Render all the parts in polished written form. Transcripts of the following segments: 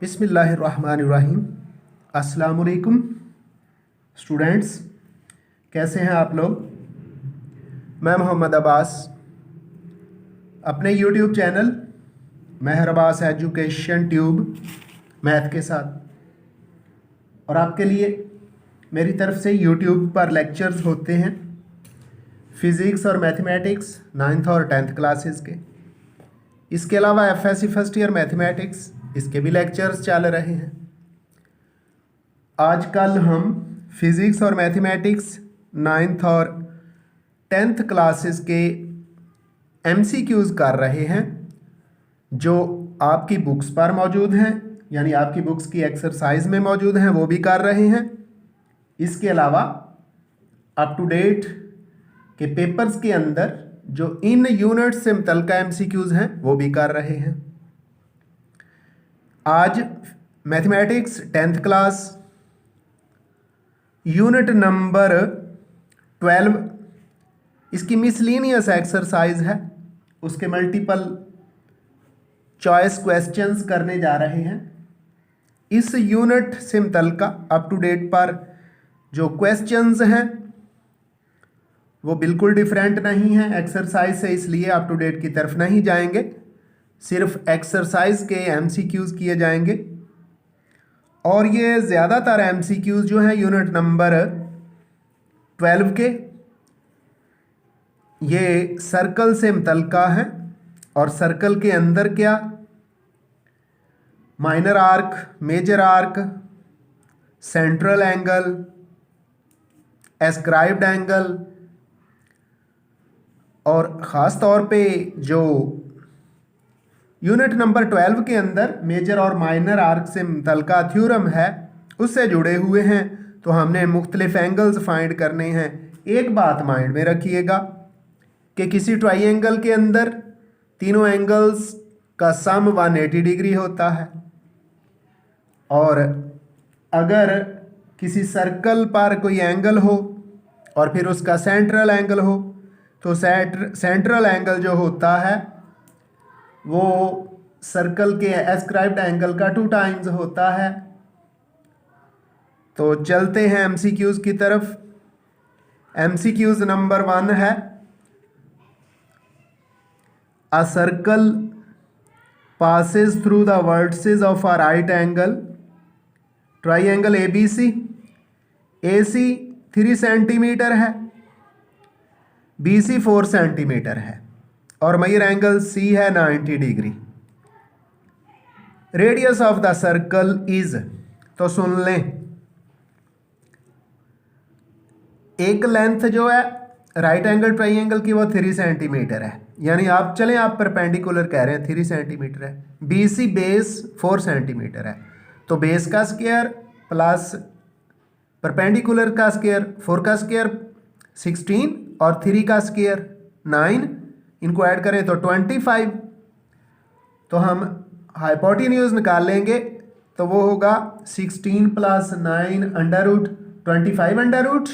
बिस्मिल्लाहिर्रहमानिर्रहीम। अस्सलाम वालेकुम स्टूडेंट्स, कैसे हैं आप लोग। मैं मोहम्मद अब्बास अपने यूट्यूब चैनल मेहर अब्बास एजुकेशन ट्यूब मैथ के साथ और आपके लिए मेरी तरफ से यूट्यूब पर लेक्चर्स होते हैं फ़िज़िक्स और मैथमेटिक्स 9th और 10th क्लासेस के। इसके अलावा एफएससी फर्स्ट ईयर मैथमेटिक्स इसके भी लेक्चर्स चल रहे हैं। आजकल हम फिज़िक्स और मैथमेटिक्स 9th और 10th क्लासेस के एमसीक्यूज़ कर रहे हैं जो आपकी बुक्स पर मौजूद हैं, यानी आपकी बुक्स की एक्सरसाइज में मौजूद हैं, वो भी कर रहे हैं। इसके अलावा अप टू डेट के पेपर्स के अंदर जो इन यूनिट से मुतल्लिक़ एमसीक्यूज़ हैं वो भी कर रहे हैं। आज mathematics 10th class unit number 12 इसकी मिसलिनियस एक्सरसाइज है, उसके मल्टीपल चॉइस क्वेश्चंस करने जा रहे हैं। इस यूनिट से मुतल्लिक़ अप टू डेट पर जो क्वेश्चंस हैं वो बिल्कुल डिफरेंट नहीं है एक्सरसाइज से, इसलिए अप टू डेट की तरफ नहीं जाएंगे, सिर्फ एक्सरसाइज के एमसीक्यूज़ किए जाएंगे। और ये ज़्यादातर एमसीक्यूज़ जो हैं यूनिट नंबर 12 के, ये सर्कल से मुतल्लिक़ हैं। और सर्कल के अंदर क्या minor arc, major arc, central angle, escribed angle और ख़ास तौर पे जो यूनिट नंबर 12 के अंदर मेजर और माइनर आर्क से मुतल्लिक़ थ्योरम है उससे जुड़े हुए हैं। तो हमने मुख्तलिफ एंगल्स फाइंड करने हैं। एक बात माइंड में रखिएगा कि किसी ट्राइंगल के अंदर तीनों एंगल्स का सम 180 डिग्री होता है, और अगर किसी सर्कल पर कोई एंगल हो और फिर उसका सेंट्रल एंगल हो तो सेंट्रल एंगल जो होता है वो सर्कल के एस्क्राइब्ड एंगल का 2 टाइम्स होता है। तो चलते हैं एमसीक्यूज़ की तरफ। एमसीक्यूज़ नंबर 1 है, a circle passes through the vertices of a right angle triangle ABC। AC 3 centimetre है, BC 4 सेंटीमीटर है और मेजर एंगल C है 90 degree. Radius of the circle is, तो सुन लें, एक लेंथ जो है राइट एंगल ट्राइंगल की वो 3 सेंटीमीटर है, यानी आप चलें आप परपेंडिकुलर कह रहे हैं 3 सेंटीमीटर है। BC बेस 4 सेंटीमीटर है, तो बेस का स्क्वायर प्लस परपेंडिकुलर का स्क्वायर 4 का स्क्वायर 16 और 3 का स्क्वायर 9, इनको ऐड करें तो 25। तो हम हाइपोटेन्यूज निकाल लेंगे तो वो होगा 16 + 9 अंडर रूट 25 अंडर रूट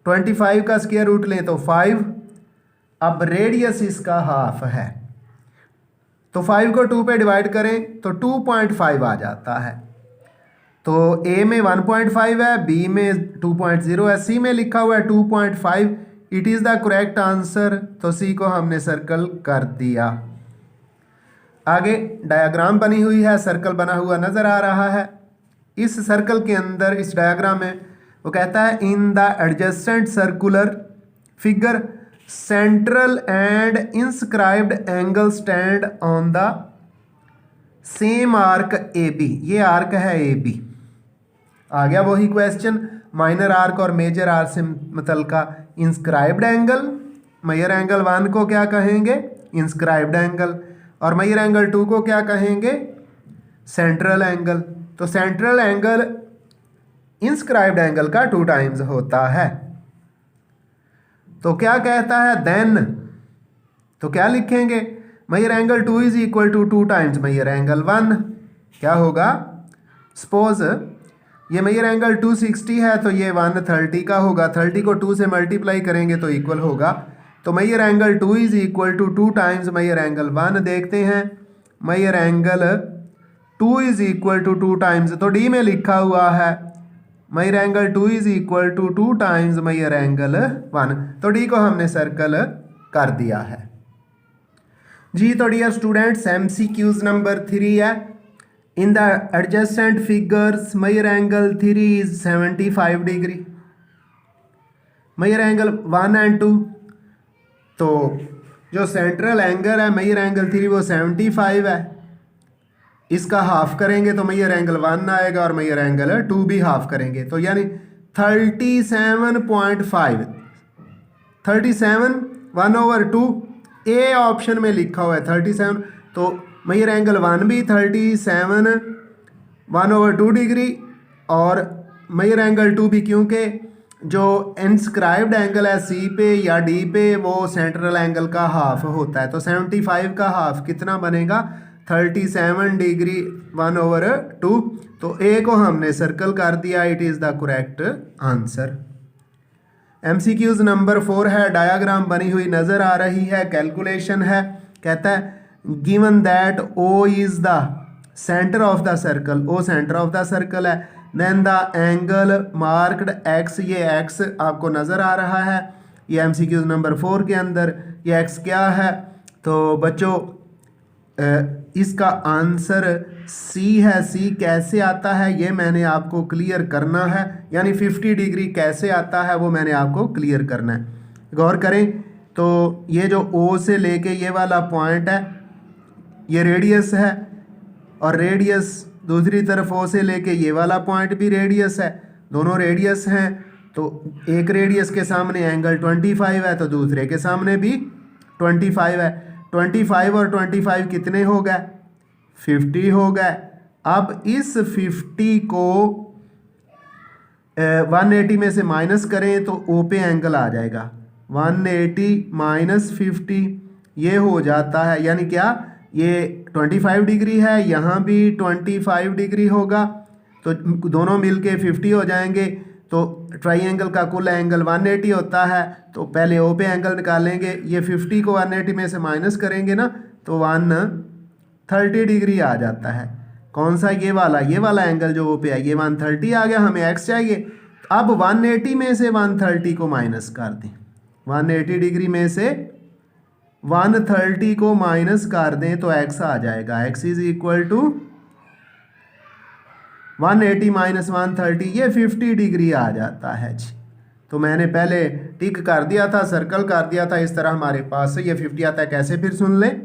25 का स्क्वायर रूट लें तो 5। अब रेडियस इसका हाफ है, तो 5 को 2 पे डिवाइड करें तो 2.5 आ जाता है। तो ए में 1.5 है, बी में 2.0 है, सी में लिखा हुआ है 2.5। It is the correct answer, तो सी को हमने सर्कल कर दिया। आगे डायग्राम बनी हुई है, सर्कल बना हुआ नज़र आ रहा है। इस सर्कल के अंदर इस डायग्राम में वो कहता है in the adjacent circular figure central and inscribed angle stand on the same arc A B. ये आर्क है ए बी। आ गया वही क्वेश्चन, माइनर आर्क और मेजर आर्क से मुतल्लिक़ इंस्क्राइब्ड एंगल। मेजर एंगल 1 को क्या कहेंगे, इंस्क्राइब्ड एंगल, और मेजर एंगल 2 को क्या कहेंगे, सेंट्रल एंगल। तो सेंट्रल एंगल इंस्क्राइब्ड एंगल का 2 टाइम्स होता है। तो क्या कहता है देन, तो क्या लिखेंगे, major angle 2 is equal to 2 times major angle 1। क्या होगा, सपोज ये मेजर एंगल 260 है तो ये 130 का होगा, 30 को 2 से मल्टीप्लाई करेंगे तो इक्वल होगा। तो major angle 2 is equal to 2 times major angle 1। देखते हैं major angle 2 is equal to 2 times, तो डी में लिखा हुआ है major angle 2 is equal to 2 times major angle 1, तो डी को हमने सर्कल कर दिया है जी। तो डियर स्टूडेंट्स MCQs नंबर 3 है। In the adjacent figures major angle 3 is 75 degree, major angle 1 and 2, तो जो सेंट्रल एंगल है मेजर एंगल 3 वो 75 है, इसका हाफ करेंगे तो मेजर एंगल 1 आएगा और मेजर एंगल 2 भी हाफ करेंगे, तो यानी 37.5, 37 1/2, ए ऑप्शन में लिखा हुआ है 37, तो मेजर एंगल 1 भी 37 1/2 डिग्री और मेजर एंगल 2 भी, क्योंकि जो इंस्क्राइब्ड एंगल है सी पे या डी पे वो सेंट्रल एंगल का हाफ होता है, तो 75 का हाफ कितना बनेगा 37 डिग्री 1/2, तो ए को हमने सर्कल कर दिया, it is the correct answer. MCQs number 4 है। डायाग्राम बनी हुई नज़र आ रही है, कैलकुलेशन है, कहता है given that O is the centre of the circle, O centre of the circle है, then the angle marked X, ये X आपको नज़र आ रहा है, ये MCQs नंबर 4 के अंदर ये X क्या है, तो बच्चों इसका आंसर C है। C कैसे आता है ये मैंने आपको क्लियर करना है, यानी 50 डिग्री कैसे आता है वो मैंने आपको क्लियर करना है। गौर करें तो ये जो O से लेके ये वाला पॉइंट है ये रेडियस है, और रेडियस दूसरी तरफ O से लेके ये वाला पॉइंट भी रेडियस है, दोनों रेडियस हैं, तो एक रेडियस के सामने एंगल 25 है तो दूसरे के सामने भी 25 है, 25 और 25 कितने हो गए 50 हो गए। अब इस 50 को 180 में से माइनस करें तो ओ पे एंगल आ जाएगा 180 माइनस 50, ये हो जाता है, यानी क्या ये 25 डिग्री है, यहाँ भी 25 डिग्री होगा, तो दोनों मिलके 50 हो जाएंगे, तो ट्राइंगल का कुल एंगल 180 होता है, तो पहले ओ पे एंगल निकालेंगे, ये 50 को 180 में से माइनस करेंगे ना तो 130 डिग्री आ जाता है। कौन सा ये वाला एंगल जो ओ पे है ये 130 आ गया, हमें एक्स चाहिए। अब 180 में से 130 को माइनस कर दें, 180 डिग्री में से 130 को माइनस कर दें तो एक्स आ जाएगा, x is equal to 180 minus 130, ये 50 डिग्री आ जाता है जी। तो मैंने पहले टिक कर दिया था, सर्कल कर दिया था, इस तरह हमारे पास से ये 50 आता है। कैसे फिर सुन लें,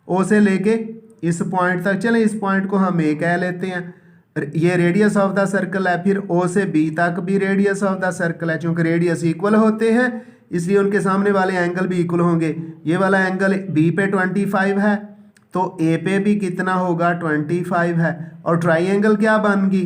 ओ से लेके इस पॉइंट तक चलें, इस पॉइंट को हम ए कह लेते हैं, ये रेडियस ऑफ द सर्कल है, फिर ओ से बी तक भी रेडियस ऑफ द सर्कल है, क्योंकि रेडियस इक्वल होते हैं इसलिए उनके सामने वाले एंगल भी इक्वल होंगे। ये वाला एंगल बी पे 25 है तो ए पे भी कितना होगा 25 है, और ट्राइंगल क्या बन गई,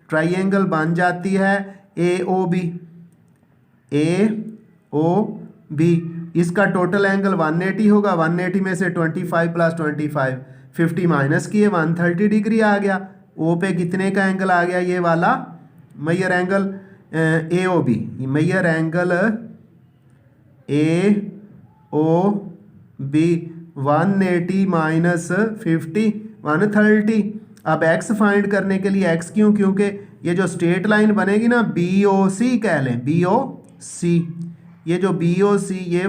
ट्राइंगल बन जाती है AOB, AOB, इसका टोटल एंगल 180 होगा, 180 में से 25 प्लस 25 50 माइनस किए 130 डिग्री आ गया। ओ पे कितने का एंगल आ गया, ये वाला major angle AOB, major angle AOB 180 minus 50 130। अब x फाइंड करने के लिए x क्यों, क्योंकि ये जो स्ट्रेट लाइन बनेगी ना BOC कह लें, BOC, ये जो BOC ये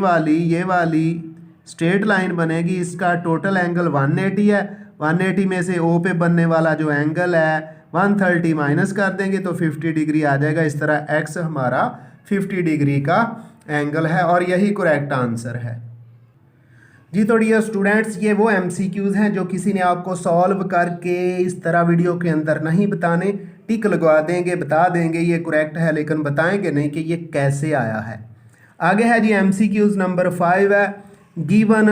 वाली स्ट्रेट लाइन बनेगी, इसका टोटल एंगल 180 है, 180 में से O पे बनने वाला जो एंगल है 130 माइनस कर देंगे तो 50 डिग्री आ जाएगा। इस तरह x हमारा 50 डिग्री का एंगल है और यही करेक्ट आंसर है जी। तो डियर स्टूडेंट्स ये वो MCQs हैं जो किसी ने आपको सॉल्व करके इस तरह वीडियो के अंदर नहीं बताने, टिक लगवा देंगे, बता देंगे ये करेक्ट है, लेकिन बताएंगे नहीं कि ये कैसे आया है। आगे है जी MCQs नंबर 5 है, given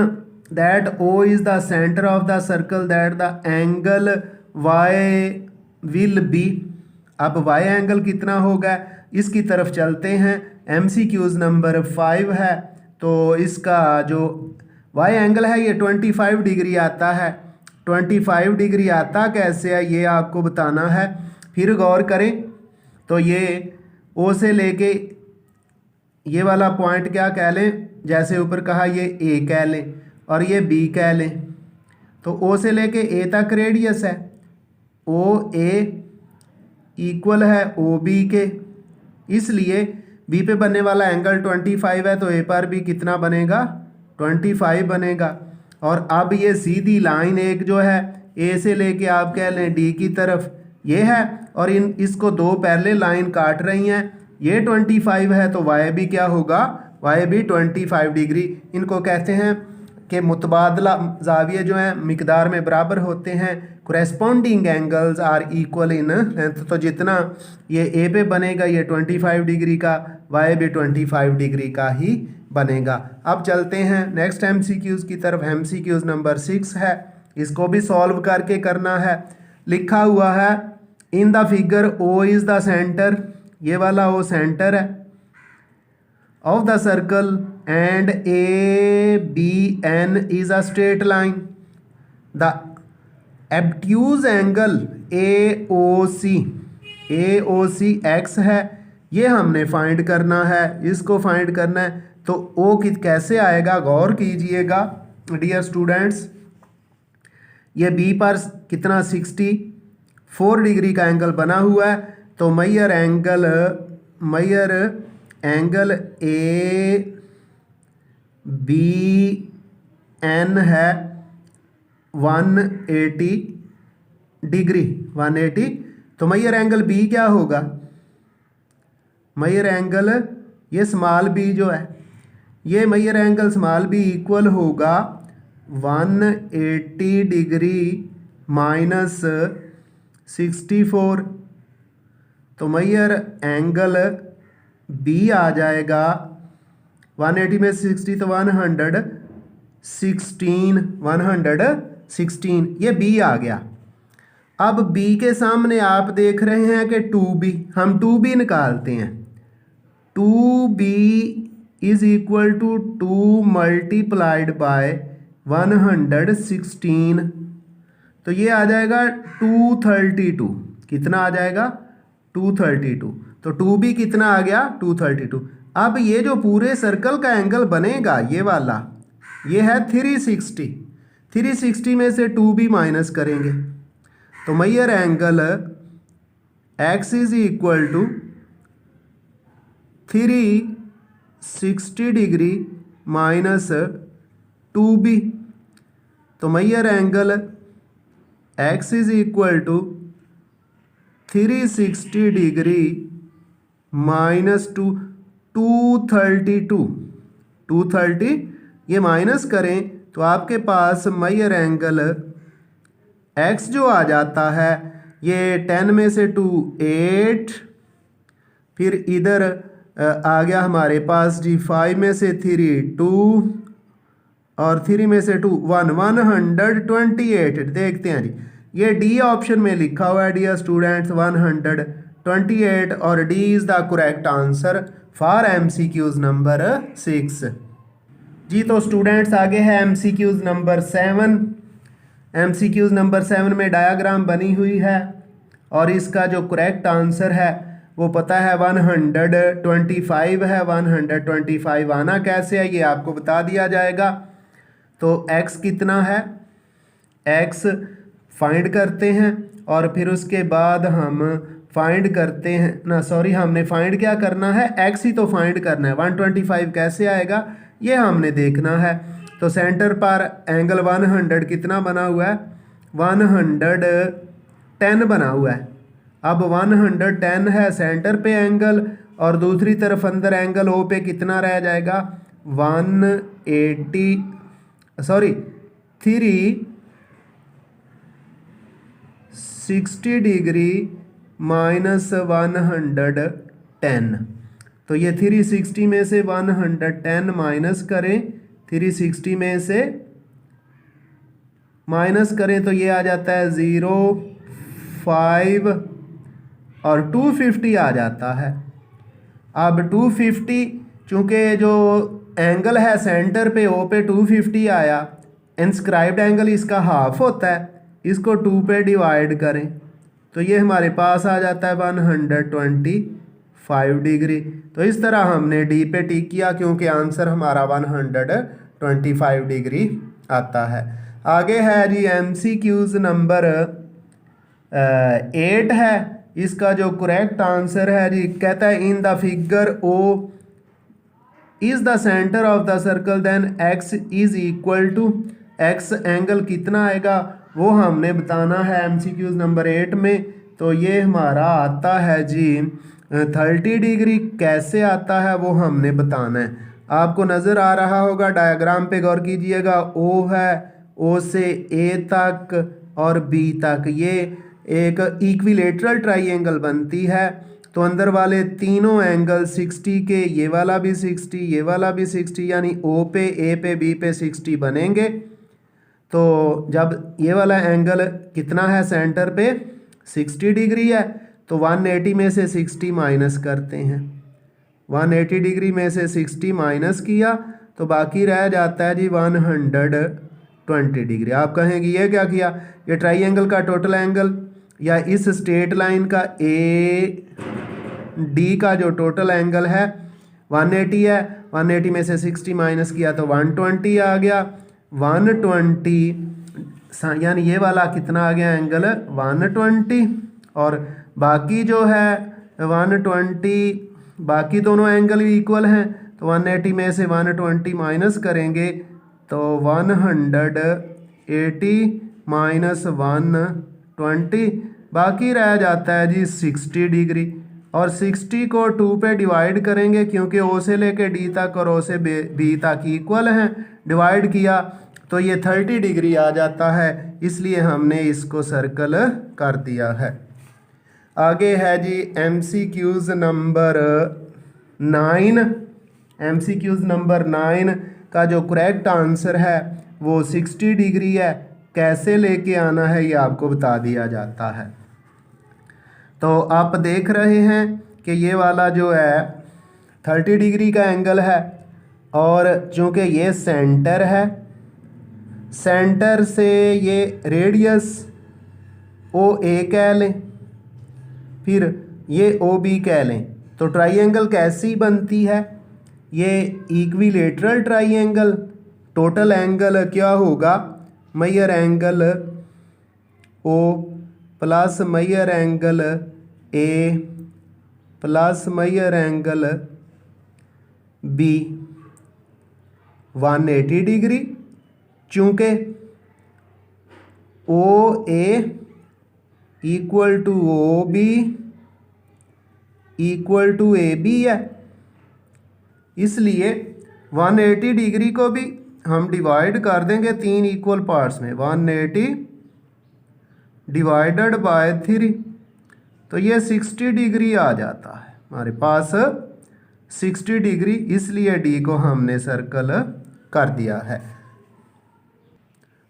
that O is the centre of the circle that the angle Y will be. अब Y एंगल कितना होगा इसकी तरफ चलते हैं। MCQs नंबर 5 है तो इसका जो Y एंगल है ये 25 डिग्री आता है। 25 डिग्री आता कैसे है ये आपको बताना है। फिर गौर करें तो ये O से लेके ये वाला पॉइंट क्या कह लें, जैसे ऊपर कहा ये A कह लें और ये B कह लें, तो O से लेके A तक रेडियस है, ओ ए इक्वल है ओ बी के, इसलिए बी पे बनने वाला एंगल 25 है तो ए पर भी कितना बनेगा 25 बनेगा। और अब ये सीधी लाइन एक जो है ए से लेके आप कह लें डी की तरफ ये है, और इसको दो पैरेलल लाइन काट रही हैं, ये 25 है तो वाई भी क्या होगा, वाई भी 25 डिग्री। इनको कहते हैं कि मुतबादला जाविये जो हैं मिकदार में बराबर होते हैं, corresponding angles are equal in length. तो जितना ये ए पे बनेगा ये 25 डिग्री का, वाई भी 25 डिग्री का ही बनेगा। अब चलते हैं नेक्स्ट एमसीक्यूज़ की तरफ। एमसीक्यूज़ नंबर 6 है, इसको भी सॉल्व करके करना है। लिखा हुआ है in the figure O is the centre, ये वाला ओ सेंटर है of the circle and ABN is a straight line. The obtuse angle AOC x है, ये हमने फाइंड करना है, इसको फाइंड करना है। तो O कैसे आएगा गौर कीजिएगा डियर स्टूडेंट्स। ये B पर कितना 64 डिग्री का एंगल बना हुआ है, तो major angle A B N है 180 डिग्री 180। तो मैयर एंगल बी क्या होगा, मैयर एंगल ये स्मॉल बी जो है, ये Maihar angle small B equal होगा 180 डिग्री माइनस 64। तो मैयर एंगल बी आ जाएगा 180 में 60 तो 116 ये बी आ गया। अब बी के सामने आप देख रहे हैं कि 2b, हम 2b निकालते हैं। 2b is equal to 2 multiplied by 116, तो ये आ जाएगा 232। कितना आ जाएगा 232। तो 2b कितना आ गया 232। अब ये जो पूरे सर्कल का एंगल बनेगा ये वाला, ये है 360 में से 2b माइनस करेंगे, तो major angle x is equal to 360 degree minus 2b। तो major angle x is equal to 360 degree minus 232 ये माइनस करें तो आपके पास मैयर एंगल x जो आ जाता है ये 10 में से 2 8, फिर इधर आ गया हमारे पास जी 5 में से 3 2 और 3 में से 2 1 128। देखते हैं जी, ये डी ऑप्शन में लिखा हुआ है डियर स्टूडेंट्स 128, और D is the correct answer for MCQs number 6 जी। तो स्टूडेंट्स आगे है एमसीक्यूज नंबर 7। एमसीक्यूज नंबर 7 में डायग्राम बनी हुई है और इसका जो करेक्ट आंसर है वो पता है 125 है। 125 आना कैसे है ये आपको बता दिया जाएगा। तो x कितना है, x फाइंड करते हैं और फिर उसके बाद हम फाइंड करते हैं ना, सॉरी हमने फाइंड क्या करना है, x ही तो फाइंड करना है। 125 कैसे आएगा ये हमने देखना है। तो सेंटर पर एंगल 100 कितना बना हुआ है, 110 बना हुआ है। अब 110 है सेंटर पे एंगल, और दूसरी तरफ अंदर एंगल ओ पे कितना रह जाएगा 360 डिग्री माइनस 110। तो ये 360 में से 110 माइनस करें, 360 में से माइनस करें तो ये आ जाता है 0 5 और 250 आ जाता है। अब 250 चूँकि जो एंगल है सेंटर पे ओ पे 250 आया, इंस्क्राइब्ड एंगल इसका हाफ होता है, इसको 2 पे डिवाइड करें तो ये हमारे पास आ जाता है 125 डिग्री। तो इस तरह हमने डी पे टिक किया क्योंकि आंसर हमारा 125 डिग्री आता है। आगे है जी एमसीक्यूज नंबर 8 है। इसका जो करेक्ट आंसर है जी, कहता है in the figure O is the centre of the circle then x is equal to x, angle कितना आएगा वो हमने बताना है MCQ नंबर 8 में। तो ये हमारा आता है जी 30 डिग्री। कैसे आता है वो हमने बताना है। आपको नज़र आ रहा होगा, डायग्राम पे गौर कीजिएगा। O है, O से A तक और B तक ये एक इक्विलेटरल ट्राइंगल बनती है। तो अंदर वाले तीनों एंगल 60 के, ये वाला भी 60, ये वाला भी 60, यानी O पे, A पे, B पे 60 बनेंगे। तो जब ये वाला एंगल कितना है सेंटर पे 60 डिग्री है, तो 180 में से 60 माइनस करते हैं। 180 डिग्री में से 60 माइनस किया तो बाकी रह जाता है जी 120 डिग्री। आप कहेंगे ये क्या किया, ये ट्राइंगल का टोटल एंगल या इस स्ट्रेट लाइन का AD का जो टोटल एंगल है 180 है। 180 में से 60 माइनस किया तो 120 आ गया। 120 यानी ये वाला कितना आ गया एंगल 120, और बाकी जो है 120, बाकी दोनों एंगल भी इक्वल हैं। तो 180 में से 120 माइनस करेंगे तो 180 माइनस 120, बाकी रह जाता है जी 60 डिग्री। और 60 को 2 पे डिवाइड करेंगे क्योंकि O से लेके D तक और O से B तक इक्वल हैं। डिवाइड किया तो ये 30 डिग्री आ जाता है, इसलिए हमने इसको सर्कल कर दिया है। आगे है जी MCQs नंबर 9। MCQs नंबर 9 का जो करेक्ट आंसर है वो 60 डिग्री है। कैसे लेके आना है ये आपको बता दिया जाता है। तो आप देख रहे हैं कि ये वाला जो है 30 डिग्री का एंगल है, और चूँकि ये सेंटर है, सेंटर से ये रेडियस OA कह लें, फिर ये OB कह लें। तो ट्राइंगल कैसी बनती है, ये इक्विलेटरल ट्राइंगल। टोटल एंगल क्या होगा, major angle O plus major angle A plus major angle B 180 degree. चूँकि OA equal to OB equal to AB है, इसलिए 180 डिग्री को भी हम डिवाइड कर देंगे 3 इक्वल पार्ट्स में। 180 डिवाइडेड बाय 3, तो ये 60 डिग्री आ जाता है हमारे पास 60 डिग्री, इसलिए D को हमने सर्कल कर दिया है।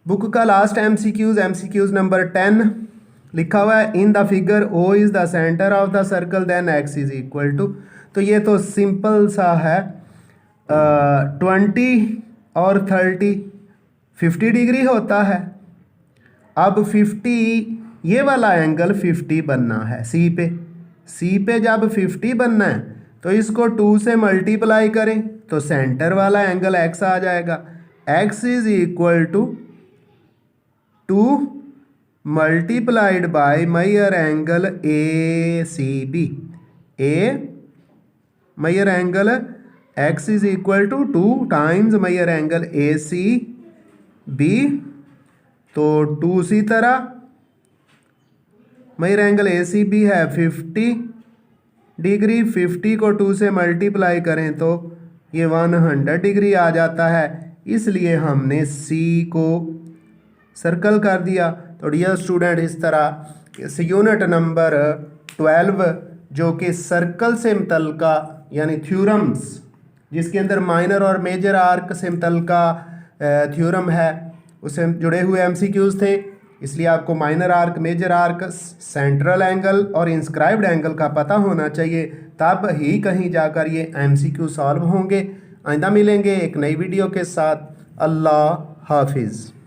बुक का लास्ट MCQs नंबर 10 लिखा हुआ है in the figure O is the centre of the circle then X is equal to. तो ये तो सिंपल सा है, 20 और 30 50 डिग्री होता है। अब 50, ये वाला एंगल 50 बनना है C पे जब 50 बनना है तो इसको 2 से मल्टीप्लाई करें तो सेंटर वाला एंगल X आ जाएगा। X is equal to 2 multiplied by major angle ACB। Major angle X is equal to 2 times major angle ACB। तो 2 उसी तरह मेजर एंगल ACB है 50 डिग्री। 50 को 2 से मल्टीप्लाई करें तो ये 100 डिग्री आ जाता है, इसलिए हमने C को सर्कल कर दिया। तो डियर स्टूडेंट, इस तरह इस यूनिट नंबर 12 जो कि सर्कल से मुतल्लिका यानी थ्योरम्स, जिसके अंदर माइनर और मेजर आर्क से मुतल्लिका थ्योरम है, उससे जुड़े हुए MCQs थे। इसलिए आपको minor arc, major arc, central angle और इंस्क्राइब्ड एंगल का पता होना चाहिए, तब ही कहीं जाकर ये MCQ सॉल्व होंगे। आइंदा मिलेंगे एक नई वीडियो के साथ। अल्लाह हाफिज़।